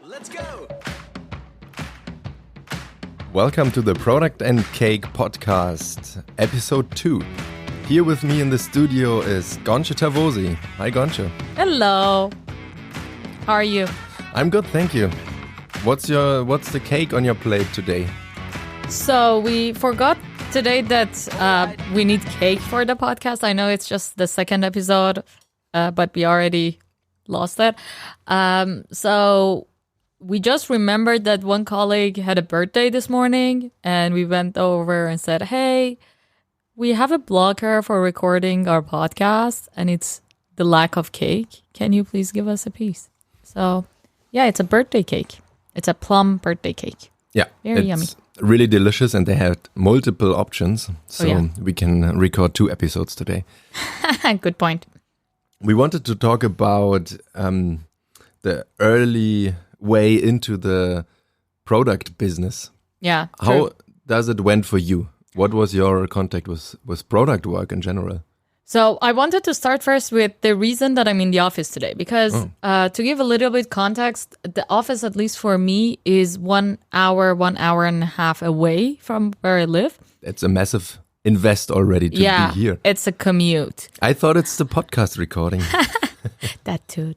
Let's go! Welcome to the Product and Cake Podcast, episode 2. Here with me in the studio is Gonce Tavosi. Hi, Gonce. Hello. How are you? I'm good, thank you. What's the cake on your plate today? So we forgot today that we need cake for the podcast. I know it's just the second episode, but we already lost it. So we just remembered that one colleague had a birthday this morning, and we went over and said, hey, we have a blocker for recording our podcast, and it's the lack of cake. Can you please give us a piece? So, yeah, it's a birthday cake. It's a plum birthday cake. Yeah, Very it's yummy. really delicious, and they had multiple options, so yeah. we can record 2 episodes today. Good point. We wanted to talk about the early way into the product business. Yeah. How true. does it went for you? What was your contact with product work in general? So I wanted to start first with the reason that I'm in the office today, because to give a little bit context, the office, at least for me, is 1 hour and a half away from where I live. It's a massive invest already to be here. It's a commute. I thought it's the podcast recording. That too.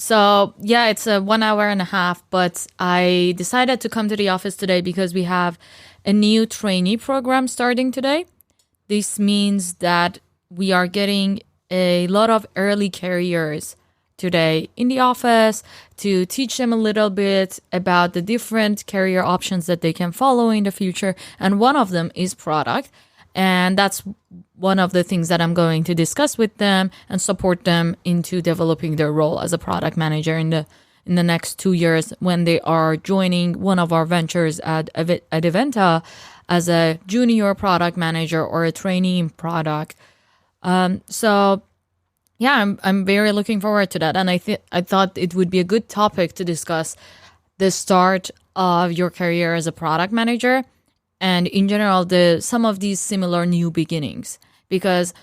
So yeah, it's a 1 hour and a half, but I decided to come to the office today because we have a new trainee program starting today. This means that we are getting a lot of early careers today in the office to teach them a little bit about the different career options that they can follow in the future. And one of them is product. And that's one of the things that I'm going to discuss with them and support them into developing their role as a product manager in the next 2 years when they are joining one of our ventures at Eventa as a junior product manager or a trainee in product. So yeah, I'm very looking forward to that. And I thought it would be a good topic to discuss the start of your career as a product manager and in general, some of these similar new beginnings. Because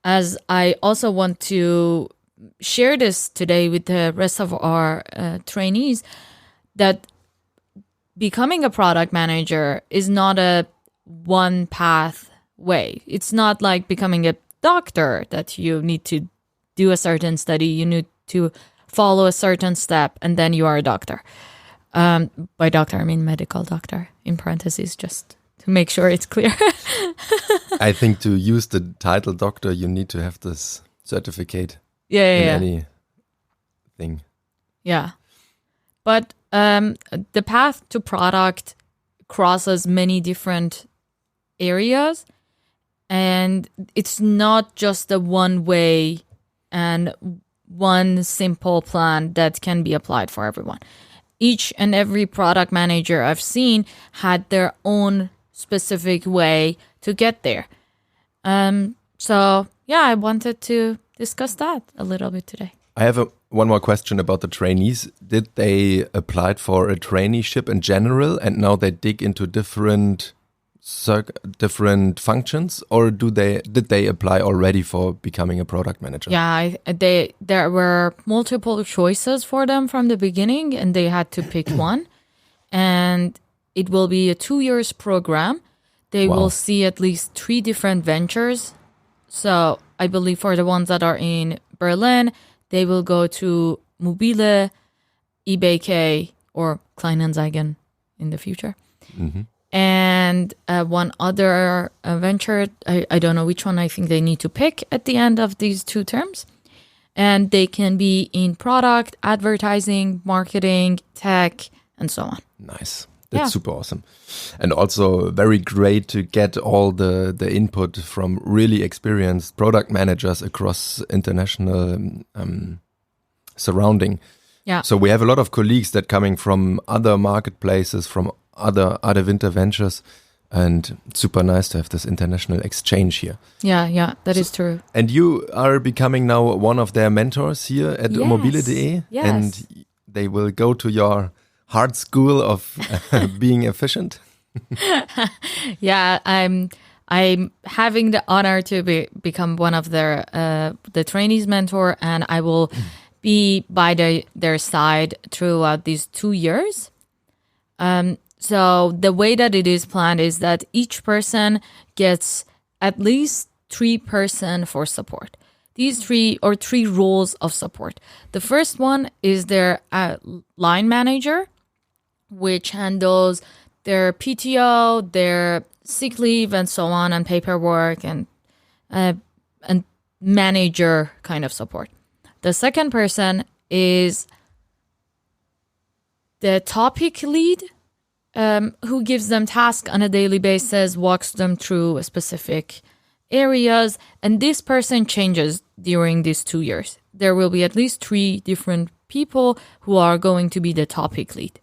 as I also want to share this today with the rest of our trainees, that becoming a product manager is not a one path way. It's not like becoming a doctor that you need to do a certain study, you need to follow a certain step, and then you are a doctor. By doctor, I mean medical doctor, in parentheses, just to make sure it's clear. I think to use the title doctor, you need to have this certificate in anything. Yeah. But the path to product crosses many different areas, and it's not just a one way and one simple plan that can be applied for everyone. Each and every product manager I've seen had their own specific way to get there. So yeah, I wanted to discuss that a little bit today. I have one more question about the trainees. Did they apply for a traineeship in general and now they dig into different functions, or did they apply already for becoming a product manager? Yeah, there were multiple choices for them from the beginning, and they had to pick one. And it will be a 2 years program. They will see at least 3 different ventures. So I believe for the ones that are in Berlin, they will go to Mobile, eBay, or Kleinanzeigen in the future. Mm-hmm. And one other venture, I don't know which one, I think they need to pick at the end of these 2 terms. And they can be in product, advertising, marketing, tech, and so on. Nice. That's super awesome. And also very great to get all the input from really experienced product managers across international surrounding. Yeah. So we have a lot of colleagues that coming from other marketplaces, from other Winter ventures, and super nice to have this international exchange here. Yeah, that is true. And you are becoming now one of their mentors here at Mobile.de. Yes. And they will go to your hard school of being efficient. Yeah, I'm having the honor to become one of their the trainees mentor, and I will be by their side throughout these 2 years. So the way that it is planned is that each person gets at least 3 person for support. These three roles of support. The first one is their line manager, which handles their PTO, their sick leave, and so on, and paperwork and manager kind of support. The second person is the topic lead, who gives them tasks on a daily basis, walks them through specific areas, and this person changes during these 2 years. There will be at least 3 different people who are going to be the topic lead.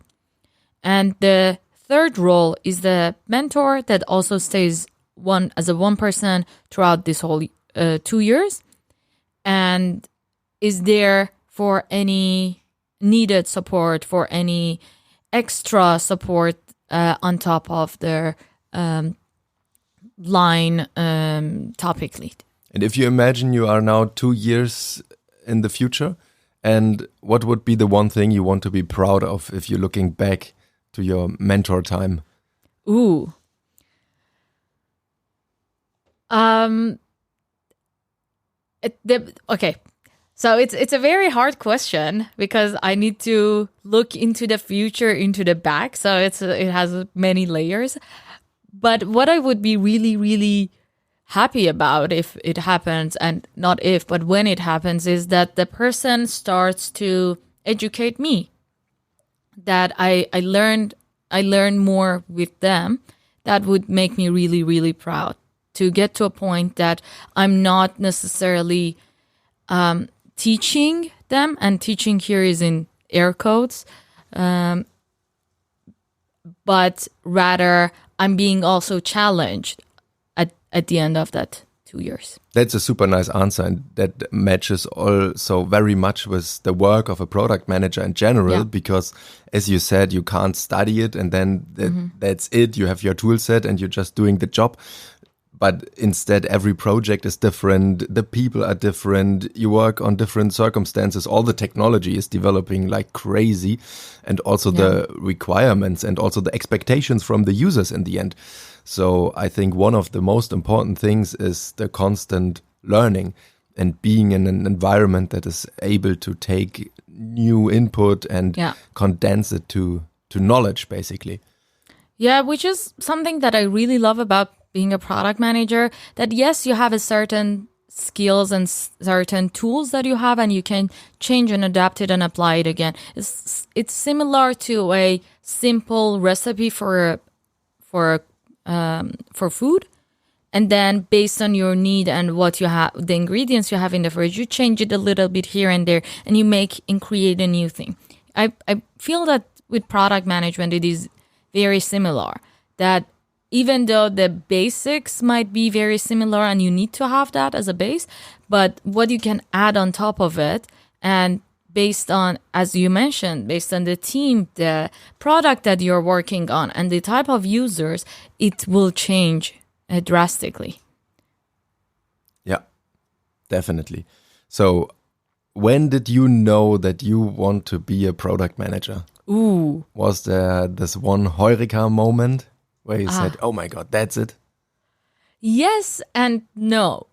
And the third role is the mentor that also stays as a one person throughout this whole 2 years and is there for any needed support, for any extra support on top of their line topic lead. And if you imagine you are now 2 years in the future, and what would be the one thing you want to be proud of if you're looking back to your mentor time? Ooh. Okay. So it's a very hard question because I need to look into the future, into the back. So it has many layers. But what I would be really, really happy about if it happens, and not if, but when it happens, is that the person starts to educate me. That I learn more with them. That would make me really, really proud to get to a point that I'm not necessarily teaching them, and teaching here is in air quotes, but rather I'm being also challenged at the end of that 2 years. That's a super nice answer, and that matches also very much with the work of a product manager in general, because as you said, you can't study it and then that's it. You have your tool set and you're just doing the job. But instead, every project is different. The people are different. You work on different circumstances. All the technology is developing like crazy. And also the requirements and also the expectations from the users in the end. So I think one of the most important things is the constant learning and being in an environment that is able to take new input and condense it to knowledge, basically. Yeah, which is something that I really love about being a product manager, that yes, you have a certain skills and certain tools that you have, and you can change and adapt it and apply it again. It's similar to a simple recipe for food, and then based on your need and what you have, the ingredients you have in the fridge, you change it a little bit here and there, and you make and create a new thing. I feel that with product management, it is very similar. That even though the basics might be very similar and you need to have that as a base, but what you can add on top of it, and based on, as you mentioned, based on the team, the product that you're working on, and the type of users, it will change drastically. Yeah, definitely. So when did you know that you want to be a product manager? Ooh. Was there this one Heureka moment where you said, oh my God, that's it? Yes and no.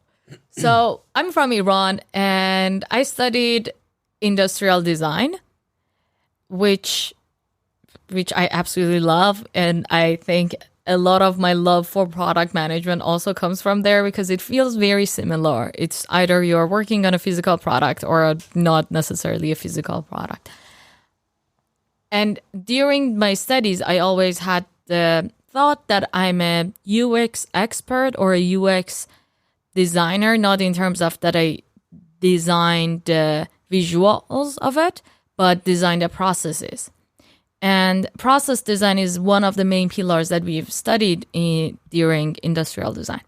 So I'm from Iran and I studied industrial design, which I absolutely love. And I think a lot of my love for product management also comes from there, because it feels very similar. It's either you're working on a physical product or not necessarily a physical product. And during my studies, I always had the thought that I'm a UX expert or a UX designer, not in terms of that I designed the visuals of it, but designed the processes. And process design is one of the main pillars that we've studied during industrial design.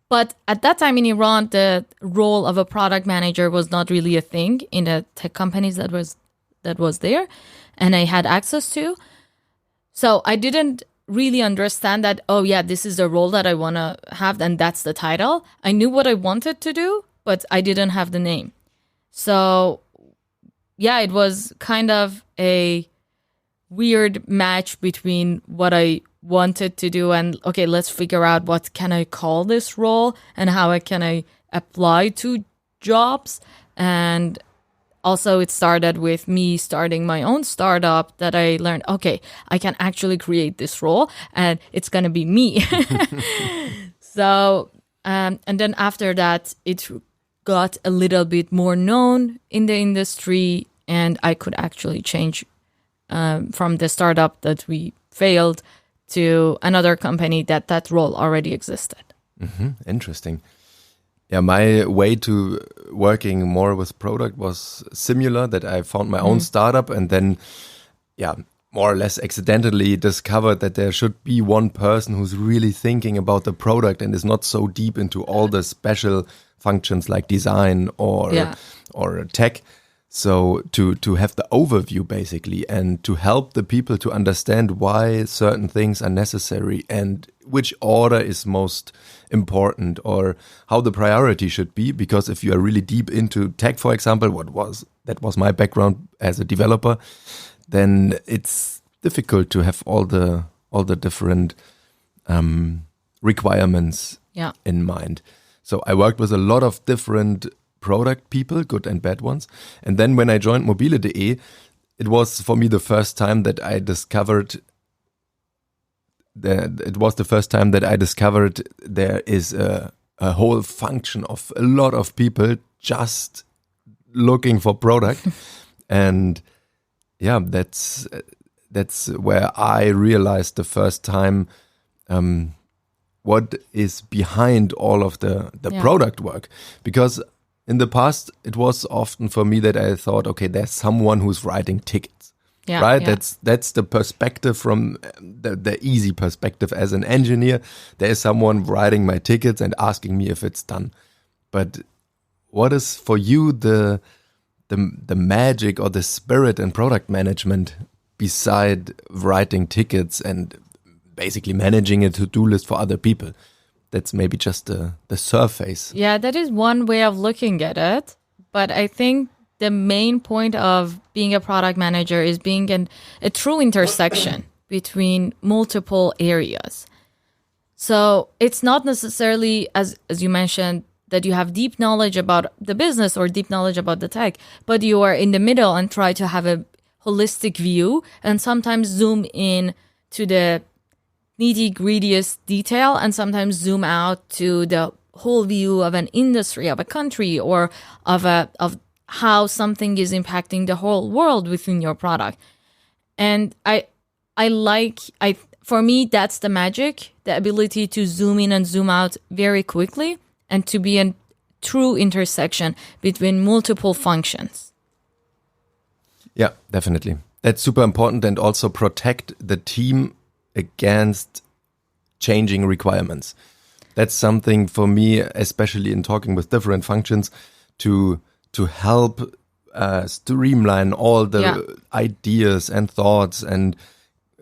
But at that time in Iran, the role of a product manager was not really a thing in the tech companies that was there and I had access to. So I didn't really understand that, oh yeah, this is the role that I want to have and that's the title. I knew what I wanted to do, but I didn't have the name. So yeah, it was kind of a weird match between what I wanted to do and, okay, let's figure out what can I call this role and how can I apply to jobs. And also it started with me starting my own startup that I learned, okay, I can actually create this role and it's going to be me. So, and then after that, it got a little bit more known in the industry and I could actually change from the startup that we failed to another company that role already existed. Interesting. Yeah, my way to working more with product was similar, that I found my own startup and then, more or less accidentally discovered that there should be one person who's really thinking about the product and is not so deep into all the special functions like design or tech. So to have the overview basically and to help the people to understand why certain things are necessary and which order is most important or how the priority should be. Because if you are really deep into tech, for example, that was my background as a developer, then it's difficult to have all the different requirements in mind. So I worked with a lot of different product people, good and bad ones. And then when I joined mobile.de, it was for me the first time that I discovered there is a whole function of a lot of people just looking for product. And that's where I realized the first time what is behind all of the product work. Because in the past, it was often for me that I thought, okay, there's someone who's writing tickets, right? Yeah. That's the perspective from the easy perspective as an engineer. There is someone writing my tickets and asking me if it's done. But what is for you the magic or the spirit in product management beside writing tickets and basically managing a to-do list for other people? That's maybe just the surface. Yeah, that is one way of looking at it. But I think the main point of being a product manager is being a true intersection between multiple areas. So it's not necessarily, as you mentioned, that you have deep knowledge about the business or deep knowledge about the tech, but you are in the middle and try to have a holistic view and sometimes zoom in to the nitty-grittiest detail and sometimes zoom out to the whole view of an industry, of a country, or of how something is impacting the whole world within your product. And for me, that's the magic, the ability to zoom in and zoom out very quickly and to be a true intersection between multiple functions. Yeah, definitely. That's super important, and also protect the team against changing requirements. That's something for me, especially in talking with different functions, to help streamline all the ideas and thoughts and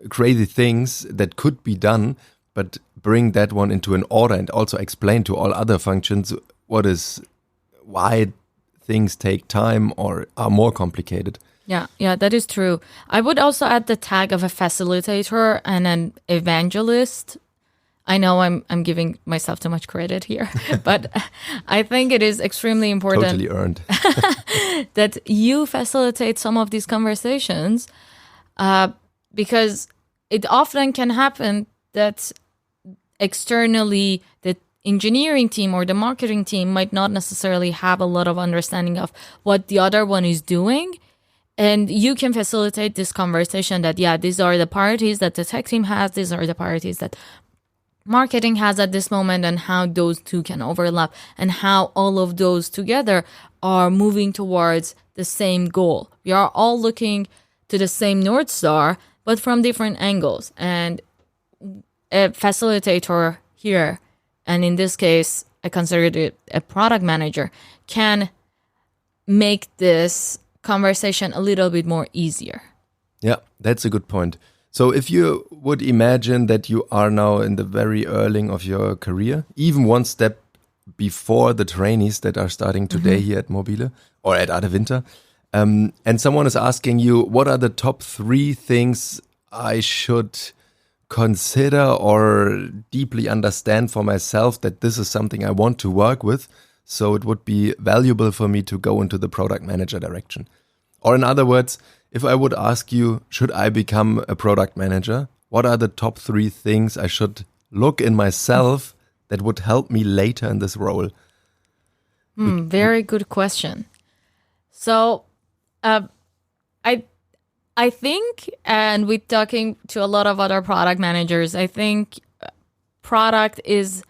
crazy things that could be done, but bring that one into an order and also explain to all other functions why things take time or are more complicated. Yeah, that is true. I would also add the tag of a facilitator and an evangelist. I know I'm giving myself too much credit here, but I think it is extremely important. Totally earned. that you facilitate some of these conversations because it often can happen that externally the engineering team or the marketing team might not necessarily have a lot of understanding of what the other one is doing. And you can facilitate this conversation that, these are the priorities that the tech team has, these are the priorities that marketing has at this moment, and how those two can overlap and how all of those together are moving towards the same goal. We are all looking to the same North Star, but from different angles. And a facilitator here, and in this case, I consider it a product manager, can make this conversation a little bit more easier. Yeah, that's a good point. So if you would imagine that you are now in the very early of your career, even one step before the trainees that are starting today here at Mobile or at Adevinta, and someone is asking you, what are the top 3 things I should consider or deeply understand for myself that this is something I want to work with, so it would be valuable for me to go into the product manager direction? Or in other words, if I would ask you, should I become a product manager? What are the top 3 things I should look in myself that would help me later in this role? Very good question. So, I think, and we're talking to a lot of other product managers, I think product is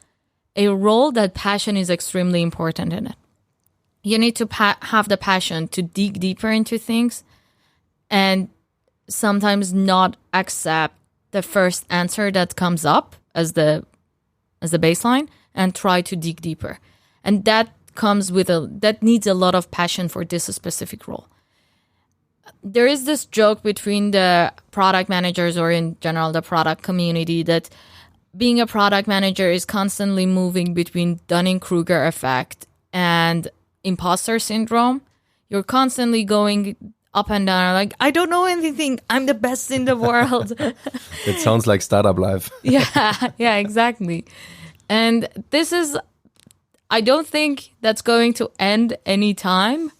a role that passion is extremely important in it. You need to have the passion to dig deeper into things and sometimes not accept the first answer that comes up as the baseline and try to dig deeper. And that comes with that needs a lot of passion for this specific role. There is this joke between the product managers, or in general the product community, that being a product manager is constantly moving between Dunning-Kruger effect and imposter syndrome. You're constantly going up and down, like, I don't know anything, I'm the best in the world. It sounds like startup life. Yeah, exactly. And this is, I don't think that's going to end anytime.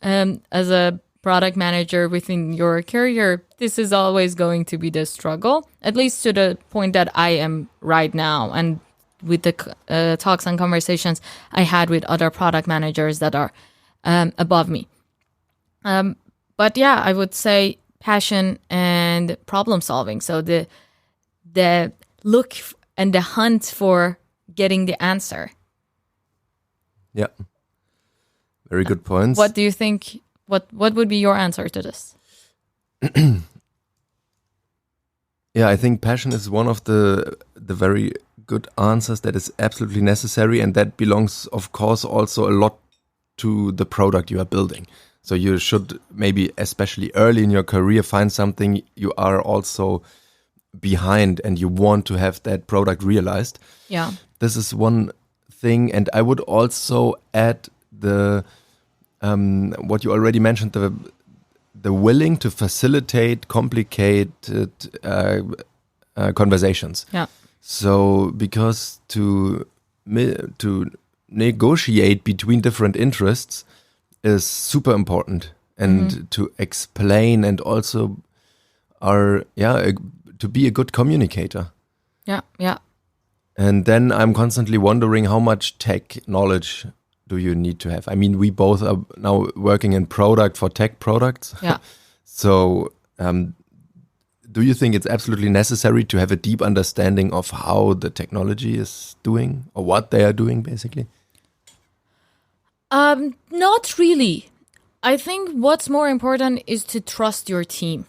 As a product manager within your career, this is always going to be the struggle, at least to the point that I am right now, and with the talks and conversations I had with other product managers that are above me. But yeah, I would say passion and problem solving. So the look and the hunt for getting the answer. Yeah. Very good points. What do you think? What would be your answer to this? Yeah, I think passion is one of the very good answers that is absolutely necessary, and that belongs, of course, also a lot to the product you are building. So you should maybe, especially early in your career, find something you are also behind and you want to have that product realized. Yeah. This is one thing, and I would also add the what you already mentioned, the willing to facilitate complicated conversations. Yeah. So because to negotiate between different interests is super important, and to explain, and also to be a good communicator. Yeah. And then I'm constantly wondering, how much tech knowledge do you need to have? I mean, we both are now working in product for tech products. Yeah. So do you think it's absolutely necessary to have a deep understanding of how the technology is doing, or what they are doing, basically? Not really. I think what's more important is to trust your team.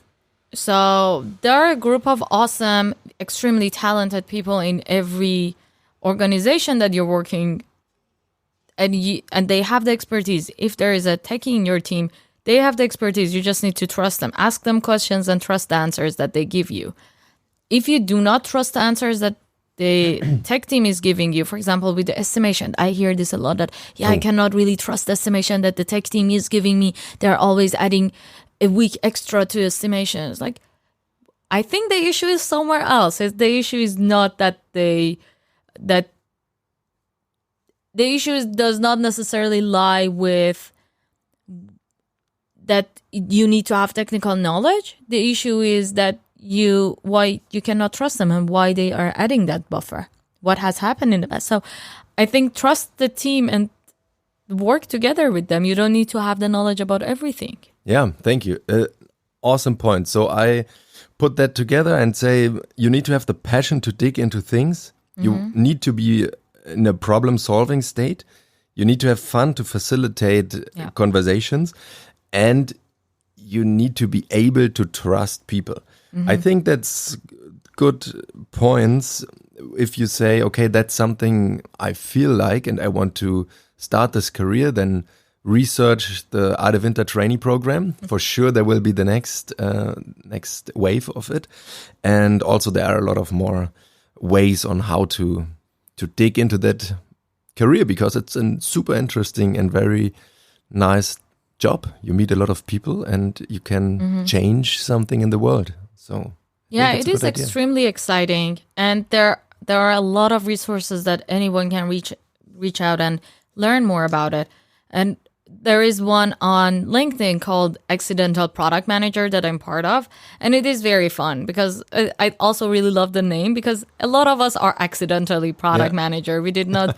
So there are a group of awesome, extremely talented people in every organization that you're working, and they have the expertise. If there is a techie in your team, they have the expertise. You just need to trust them. Ask them questions and trust the answers that they give you. If you do not trust the answers that the tech team is giving you, for example, with the estimation, I hear this a lot, that, I cannot really trust the estimation that the tech team is giving me. They're always adding a week extra to estimations. Like, I think the issue is somewhere else. The issue is not that the issue does not necessarily lie with that you need to have technical knowledge. The issue is that why you cannot trust them and why they are adding that buffer. What has happened in the past? So I think trust the team and work together with them. You don't need to have the knowledge about everything. Yeah, thank you. Awesome point. So I put that together and say you need to have the passion to dig into things. You need to be in a problem-solving state. You need to have fun to facilitate conversations, and you need to be able to trust people. I think that's good points. If you say, okay, that's something I feel like and I want to start this career, then research the Adevinta trainee program. For sure, there will be the next wave of it. And also there are a lot of more ways on how to dig into that career, because it's a super interesting and very nice job. You meet a lot of people and you can change something in the world. So yeah, it is extremely exciting. And there are a lot of resources that anyone can reach out and learn more about it. And there is one on LinkedIn called Accidental Product Manager that I'm part of. And it is very fun because I also really love the name because a lot of us are accidentally product manager. We did not,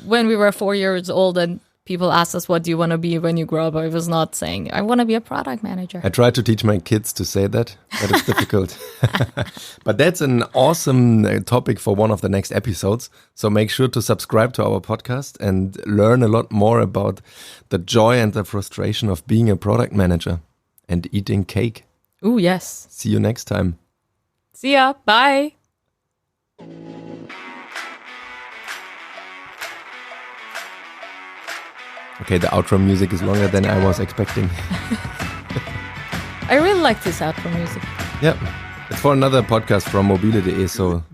when we were 4 years old and people asked us, what do you want to be when you grow up? I was not saying, I want to be a product manager. I try to teach my kids to say that, but it's difficult. But that's an awesome topic for one of the next episodes. So make sure to subscribe to our podcast and learn a lot more about the joy and the frustration of being a product manager and eating cake. Ooh, yes. See you next time. See ya. Bye. Okay, the outro music is longer than I was expecting. I really like this outro music. Yeah, it's for another podcast from mobile.de, so